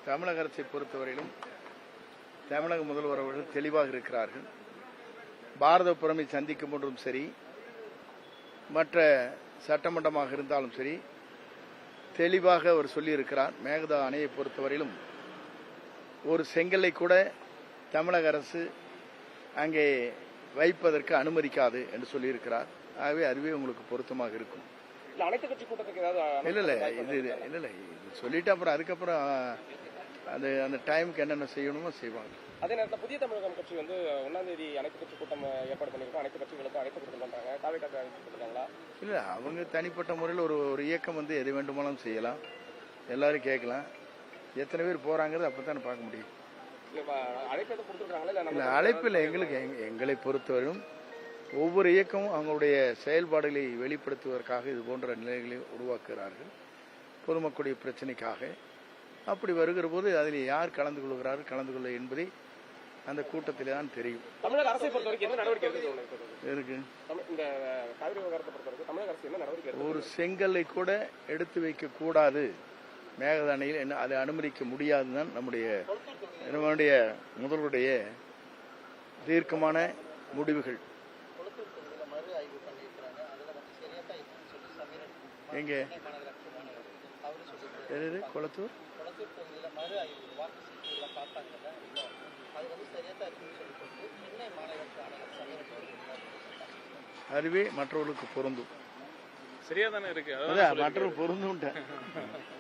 தமிழக அரசை பொறுத்தவரையிலும் தமிழக முதல்வர் அவர்கள் தெளிவாக இருக்கிறார்கள். பாரத புறமை சந்திக்கும் போன்றும் சரி, மற்ற சட்டமன்றமாக இருந்தாலும் சரி, தெளிவாக அவர் சொல்லியிருக்கிறார். மேகதா அணையை பொறுத்தவரையிலும் ஒரு செங்கலை கூட தமிழக அரசு அங்கே வைப்பதற்கு அனுமதிக்காது என்று சொல்லியிருக்கிறார். ஆகவே அதுவே உங்களுக்கு பொருத்தமாக இருக்கும். அனைத்து கட்சி கூட்டத்துக்கு இல்ல இது சொல்லிட்டு அப்புறம் அதுக்கப்புறம் அந்த டைமுக்கு என்னென்ன செய்யணுமோ செய்வாங்க. அதே நேரத்தில் புதிய தமிழகம் கட்சி வந்து 1ஆம் தேதி அனைத்து கட்சி கூட்டம் ஏற்பாடு பண்ணிருக்கோம். அனைத்து கட்சிகளுக்கும் அழைப்பு கொடுத்துருக்காங்க. தாவேக்காக அழைப்பு கொடுத்துருக்காங்களா? இல்ல, அவங்க தனிப்பட்ட முறையில் ஒரு இயக்கம் வந்து எது வேண்டுமானாலும் செய்யலாம், எல்லாரும் கேட்கலாம். எத்தனை பேர் போறாங்கிறது அப்பதானே பார்க்க முடியும். அழைப்பில் எங்களை பொறுத்தவரையும் ஒவ்வொரு இயக்கமும் அவங்களுடைய செயல்பாடுகளை வெளிப்படுத்துவதற்காக இது போன்ற நிலைகளை உருவாக்குகிறார்கள், பொதுமக்களுடைய பிரச்சனைக்காக. அப்படி வருகிற போது அதில் யார் கலந்து கொள்கிறார்கள், கலந்து கொள்ள என்பதை அந்த கூட்டத்திலே தான் தெரியும். தமிழக அரசை பொறுத்தவரைக்கும் என்ன நடவடிக்கை இருக்கு? ஒரு செங்கலை கூட எடுத்து வைக்க கூடாது மேகதா அணையில், என்ன அதை அனுமதிக்க முடியாதுதான் நம்முடைய முதல்வருடைய தீர்க்கமான முடிவுகள். எங்க கொளத்தூர் அதுவே மற்றவர்களுக்கு பொருந்தும். சரியா தானே இருக்கு, மற்றவர்கள் பொருந்தும்.